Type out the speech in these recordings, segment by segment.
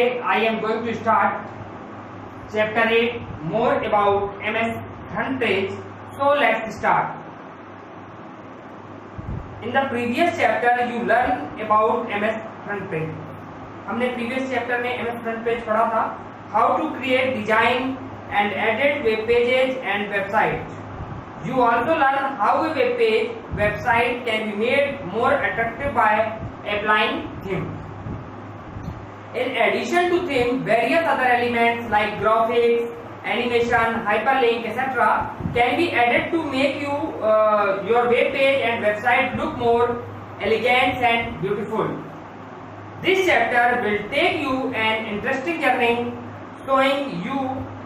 I am going to start chapter 8 more about MS front page. So let's start. In the previous chapter you learn about MS front page. हमने previous chapter में MS front page पढ़ा था. How to create, design and edit web pages and websites. You also learn how a web page website can be made more attractive by applying theme. In addition to theme, various other elements like graphics, animation, hyperlink, etc. can be added to make your web page and website look more elegant and beautiful. This chapter will take you an interesting journey showing you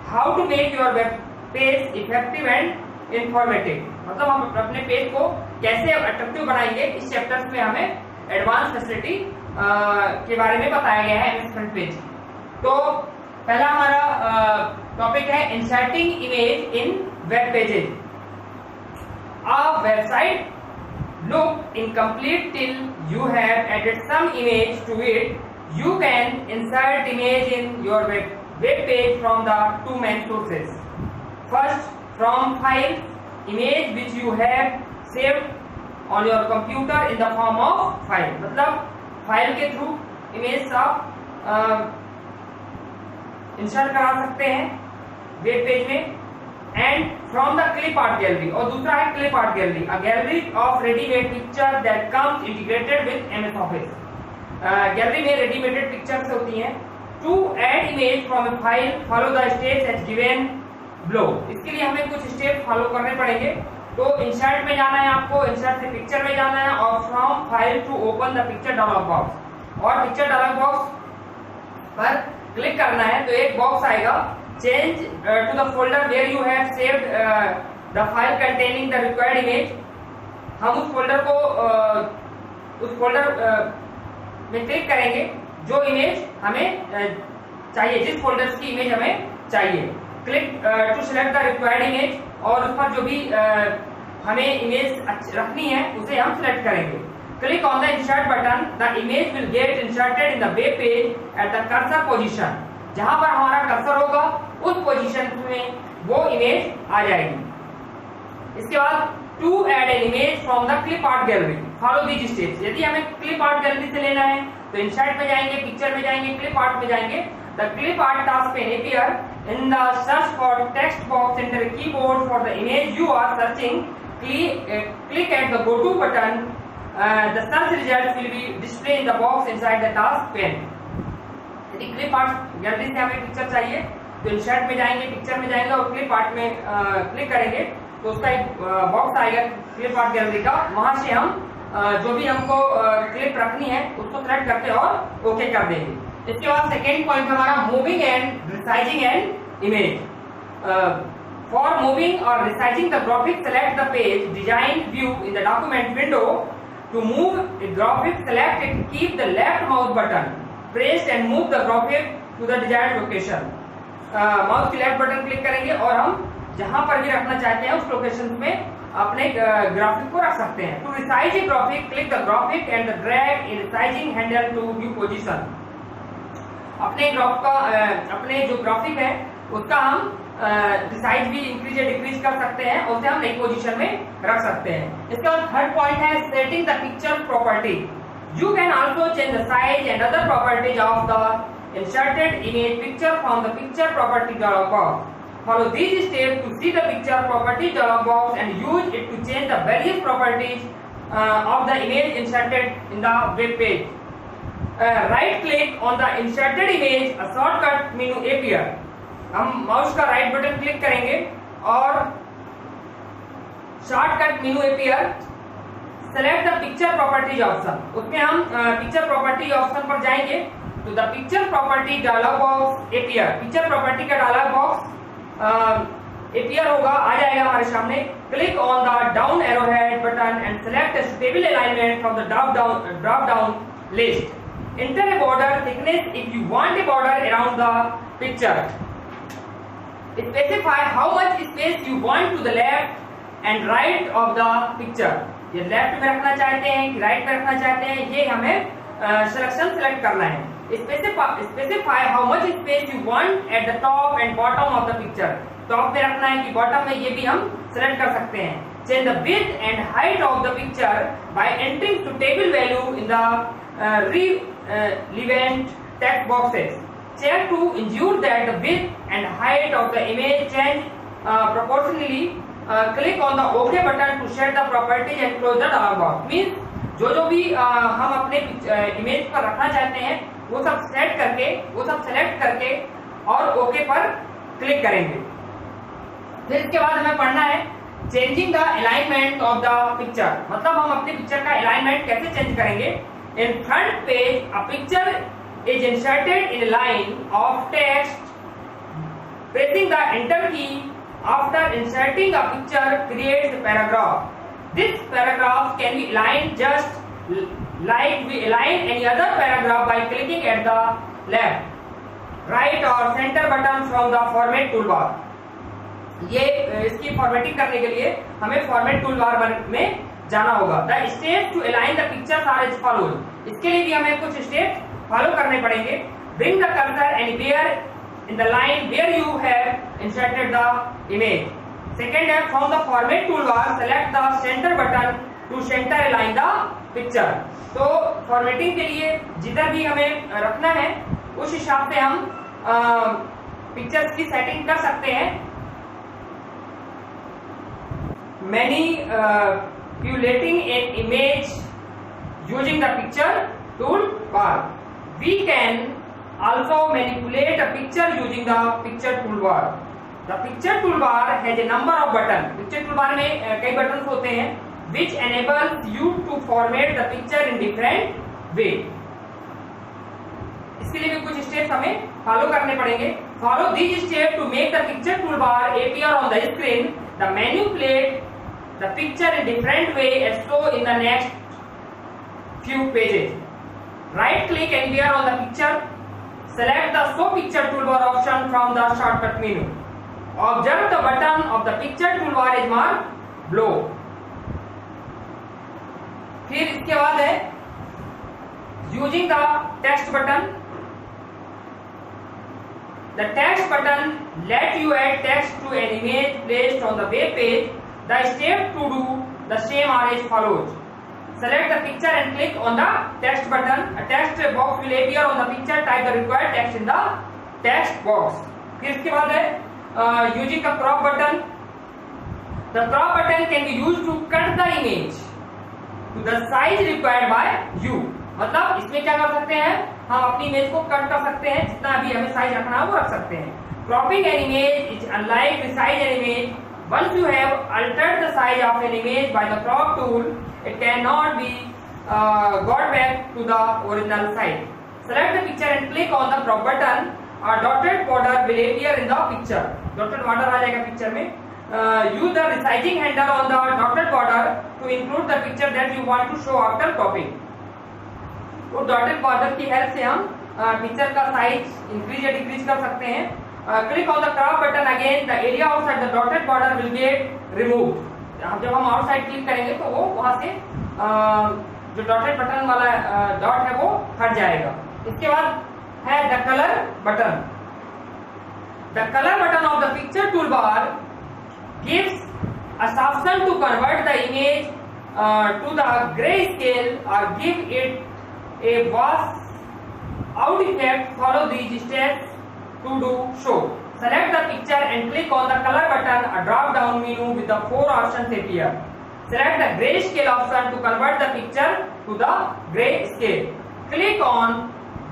how to make your web page effective and informative. मतलब हम अपने page को कैसे attractive बनाएंगे, इस chapter में हमें advance facility के बारे में बताया गया है एमएस फ्रंट पेज। तो पहला हमारा टॉपिक है inserting image in web pages. A website look incomplete till you have added some image to it. You can insert image in your web page from the two main sources. First, from file, image which you have saved on your computer in the form of file. मतलब file के through image आप insert करा सकते हैं web page में। And from the clip art gallery, और दूसरा है clip art gallery, a gallery of readymade picture that comes integrated with MS Office. Gallery में रेडीमेडेड पिक्चर्स होती हैं। To add image from a file follow the steps as given below. इसके लिए हमें कुछ स्टेप फॉलो करने पड़ेंगे। तो इंसर्ट में जाना है आपको, इंसर्ट से पिक्चर में जाना है और from file to open the picture dialog box, और पिक्चर डायलॉग बॉक्स पर क्लिक करना है तो एक बॉक्स आएगा, change to the folder where you have saved the file containing the required image. हम उस फोल्डर को उस फोल्डर में क्लिक करेंगे जो इमेज हमें चाहिए, जिस फोल्डर की इमेज हमें चाहिए। Click to select the required image, और उस पर जो भी हमें इमेज रखनी है उसे हम सिलेक्ट करेंगे। Click on the insert button, the image will get inserted in the web page at the cursor position. जहां पर हमारा कर्सर होगा उस पोजीशन में वो इमेज आ जाएगी। इसके बाद to add an image from the clip art gallery, follow these steps. यदि हमें क्लिप आर्ट गैलरी से लेना है तो इंसर्ट में जाएंगे, पिक्चर में जाएंगे, क्लिप आर्ट में जाएंगे। The clip art task pen appear in the search for text box enter a keyboard for the image you are searching. Click at the go to button. The search results will be displayed in the box inside the task pane. यदि clip art gallery से हमें picture चाहिए तो insert में जाएंगे, picture में जाएंगे और क्लिप आर्ट में क्लिक करेंगे तो उसका एक बॉक्स आएगा क्लिप आर्ट गैलरी का। वहां से हम जो भी हमको क्लिप रखनी है उसको सेलेक्ट करके और ओके कर देंगे। इसके बाद सेकेंड पॉइंट हमारा moving and resizing and image. For moving और resizing the graphic select the page design view in the document window. To move the graphic select it, keep the left mouse button pressed and move the graphic to the desired location. Mouse की left button click करेंगे और हम जहां पर भी रखना चाहते हैं उस लोकेशन में अपने ग्राफिक को रख सकते हैं। To resize a graphic, click the graphic and the drag in resizing handle to view position. अपने जो ग्राफिक है उसका हम साइज भी इंक्रीज या डिक्रीज कर सकते हैं और उसे हम नई पोजीशन में रख सकते हैं। इसके बाद थर्ड पॉइंट है setting the picture property. You can also change the size and other properties of the inserted image picture from the picture property dialog box. Follow these steps to see the picture property dialog box and use it to change the various properties of the image inserted in the web page. Right click on the inserted image, a shortcut menu appear. हम mouse का right button click करेंगे और shortcut menu appear, select the picture properties option. उसमें हम picture property option पर जाएंगे तो the picture property dialog box appear, picture property का डायलॉग बॉक्स अपीयर होगा, आ जाएगा हमारे सामने। Click on the down arrow head button and select a suitable alignment from the drop down list. Enter a border thickness if you want a border around the picture. Specify how much space you want to the left and right of the picture. ये left में रखना चाहते हैं कि right में रखना चाहते हैं, ये हमें सिलेक्शन सेलेक्ट करना है। Specify how much space you want at the top and bottom of the picture. Top में रखना है कि बॉटम में, ये भी हम सेलेक्ट कर सकते हैं। Change the width and height of the picture bye entering suitable value in the relevant text boxes. Check to ensure that the width and height of the image change proportionally. Click on the OK button to set the properties and close the dialog box. Means जो भी हम अपने image पर रखना चाहते हैं वो सब सेट करके, वो सब सेलेक्ट करके और ओके पर क्लिक करेंगे। फिर इसके बाद हमें पढ़ना है changing the alignment of the picture. मतलब हम अपनी पिक्चर का अलाइनमेंट कैसे चेंज करेंगे। In front page, a picture is inserted in a line of text. Pressing the enter key after inserting a picture creates a paragraph. This paragraph can be aligned just like we align any other paragraph by clicking at the left, right or center button from the format toolbar. ये इसकी formatting करने के लिए हमें format toolbar में जाना होगा। The steps to align the pictures are as follows. इसके लिए भी हमें कुछ स्टेप्स फॉलो करने पड़ेंगे। Bring the cursor anywhere in the line where you have inserted the image. Second है from the format toolbar select the centre button to centre align the picture. तो formatting के लिए जिधर भी हमें रखना है उस हिसाब से हम पिक्चर्स की सेटिंग कर सकते हैं। Manipulating an image using the picture toolbar. We can also manipulate a picture using the picture toolbar. The picture toolbar has a number of buttons. Picture toolbar में कई buttons होते हैं which enables you to format the picture in different way. इसके लिए भी कुछ steps हमें follow करने पड़ेंगे। Follow these steps to make the picture toolbar appear on the screen. The manipulate the picture in different way as shown in the next few pages. Right click anywhere on the picture. Select the show picture toolbar option from the shortcut menu. Observe the button of the picture toolbar is marked below. फिर इसके बाद है using the text button. The text button let you add text to an image placed on the web page. The steps to do the same are as follows. Select the picture and click on the text button. A text box will appear on the picture. Type the required text in the text box. फिर इसके बाद है using the crop button. The crop button can be used to cut the image to the size required by you. मतलब इसमें क्या कर सकते हैं, हम अपनी इमेज को कट कर सकते हैं, जितना भी हमें साइज रखना है वो रख सकते हैं। Cropping an image is unlike resize an image. Once you have altered the size of an image by the crop tool, it cannot be got back to the original size. Select the picture and click on the crop button. A dotted border will appear in the picture. Dotted border आ जाएगा picture में। Use the resizing handle on the dotted border to include the picture that you want to show after cropping. तो dotted border की help से हम picture का size increase या decrease कर सकते हैं। Click on the crop button again, the area outside the dotted border will get removed. जब हम आउटसाइड क्लिक करेंगे तो वो वहां से जो डॉटेड बटन वाला डॉट है वो हट जाएगा। इसके बाद है the colour button. The colour button of the picture toolbar gives us option to convert the image to the grey scale और give it a wash out effect. Follow these steps to do so. Select the picture and click on the color button. A drop down menu with the 4 options appear. Select the grayscale option to convert the picture to the grayscale. Click on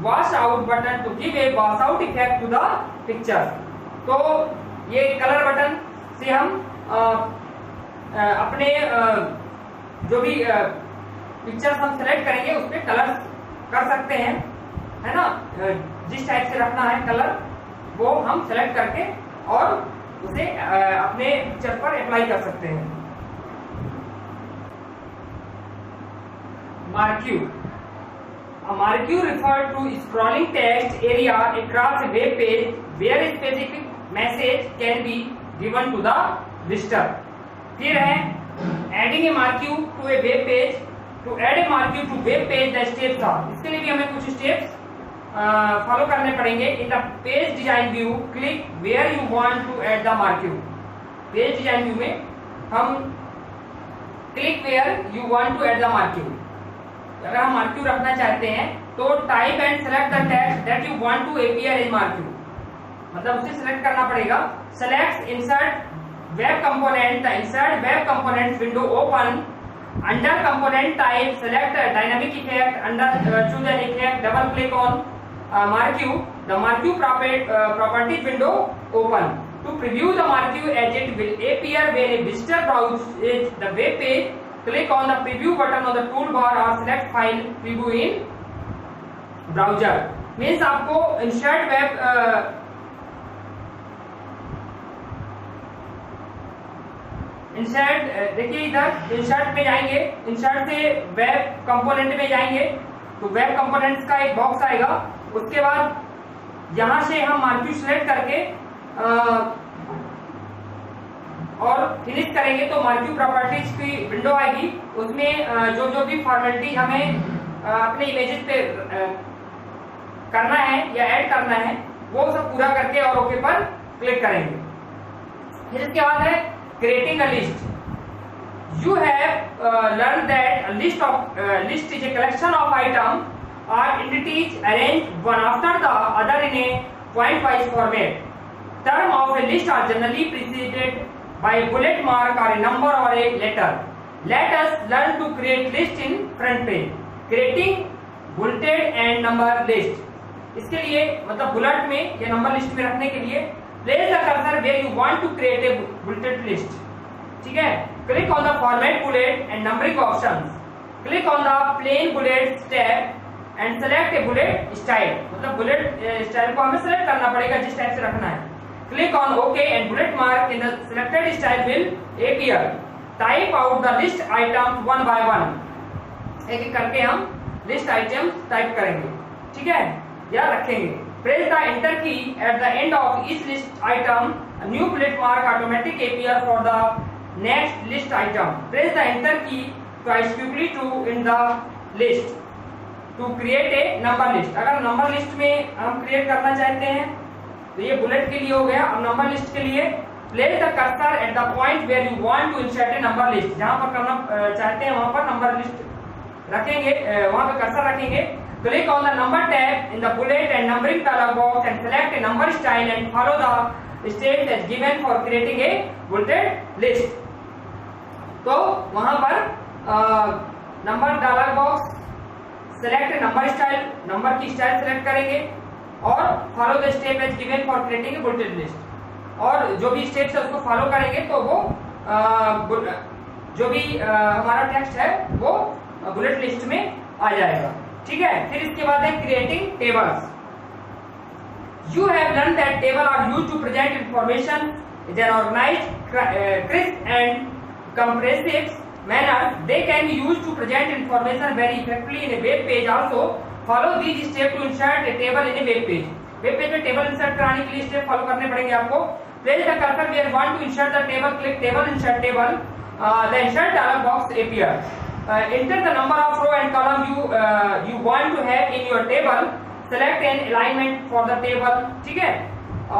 wash out button to give a wash out effect to the picture. तो ये colour button से हम अपने जो भी picture हम select करेंगे उस पर कलर कर सकते हैं, है ना। जिस टाइप से रखना है कलर वो हम सेलेक्ट करके और उसे अपने पिक्चर पर अप्लाई कर सकते हैं। Marquee. A marquee refers to scrolling text area across a web page where a specific message can be given to the visitor. फिर है adding a marquee to a web page. To add a marquee to web page, the steps are. इसके लिए भी हमें कुछ steps follow करने पड़ेंगे। In the page design view click where you want to add the marquee. Page design view में हम click where you want to add the marquee, अगर हम मार्क्यू रखना चाहते हैं तो type and select the text that you want to appear in marquee, मतलब उसे सिलेक्ट करना पड़ेगा। Select insert web component, the insert web component window open. Under component type, select dynamic effect. Under choose an effect, double click on marquee. The marquee properties window open. To preview the marquee as it will appear when a visitor browses the web page, click on the preview button on the toolbar or select file preview in browser. Means आपको insert web insert, देखिए इधर insert में जाएंगे, insert से web component में जाएंगे तो web components का एक बॉक्स आएगा। उसके बाद यहां से हम मार्क्यू सिलेक्ट करके और फिनिश करेंगे तो मार्क्यू प्रॉपर्टीज की विंडो आएगी। उसमें जो जो भी फॉर्मेलिटी हमें अपने इमेजेस पे करना है या ऐड करना है वो सब पूरा करके और ओके पर क्लिक करेंगे। फिर इसके बाद है creating a list. You have learned that a list is a collection of items or entities arranged one after the other in a point-wise format. Terms of a list are generally preceded by a bullet mark or a number or a letter. Let us learn to create list in front page. Creating bulleted and number list. इसके लिए मतलब bullet में या number list में रखने के लिए place the cursor where you want to create a bulleted list. ठीक है, click on the format bullet and numbering options. Click on the plain bullets tab and select a bullet style. मतलब bullet style को हमें select करना पड़ेगा जिस type से रखना है। Click on OK and bullet mark in the selected style will appear. Type out the list items one by one. एक एक करके हम list items टाइप करेंगे, ठीक है, या रखेंगे। Press the enter key at the end of each list item. A new bullet mark automatically appear for the next list item. Press the enter key twice quickly to in the list to create a number list. अगर number list में हम create करना चाहते हैं तो ये bullet के लिए हो गया। अब नंबर लिस्ट के लिए place the cursor at the point where you want to insert a number list. जहाँ पर करना चाहते हैं वहाँ पर नंबर लिस्ट रखेंगे, वहाँ पे कर्सर रखेंगे। Click on the number tab in the bullet and numbering dialog box and select a number style and follow the steps as given for creating a bulleted list. तो वहां पर number dialog box select number style, number की style select करेंगे और follow the step as given for creating a bulleted list. और जो भी steps है उसको फॉलो करेंगे तो वो जो भी हमारा टेक्स्ट है वो बुलेट लिस्ट में आ जाएगा, ठीक है। फिर इसके बाद है creating tables. You have learn that table are used to present information in an organized, crisp and compressive manner. They can be used to present information very effectively in a web page also. Follow these steps to insert a table in a web page. Web page में table insert कराने के लिए step follow करने पड़ेंगे आपको। Place the cursor where you want to insert the table. Click table, insert table. The insert dialog box appear. Enter the number of row and column you want to have in your table. Select an alignment for the table, ठीक है,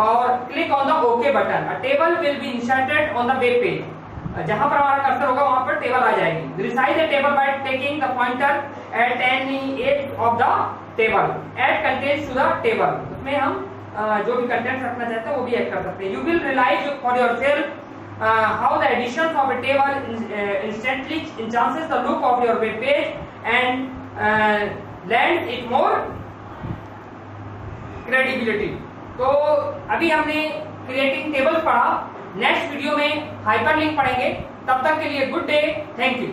और click on the OK button. A table will be inserted on the web page. जहां पर हमारा cursor होगा वहां पर table आ जाएगी। Resize the table by taking the pointer at any edge of the table. Add contents to the table. उसमें हम जो भी कंटेंट रखना चाहते हैं वो भी ऐड कर सकते हैं। You will realize for yourself how the addition of a table instantly enhances the look of your web page and lends it more credibility. तो अभी हमने क्रिएटिंग टेबल पढ़ा। नेक्स्ट वीडियो में हाइपरलिंक पढ़ेंगे। तब तक के लिए गुड डे, थैंक यू।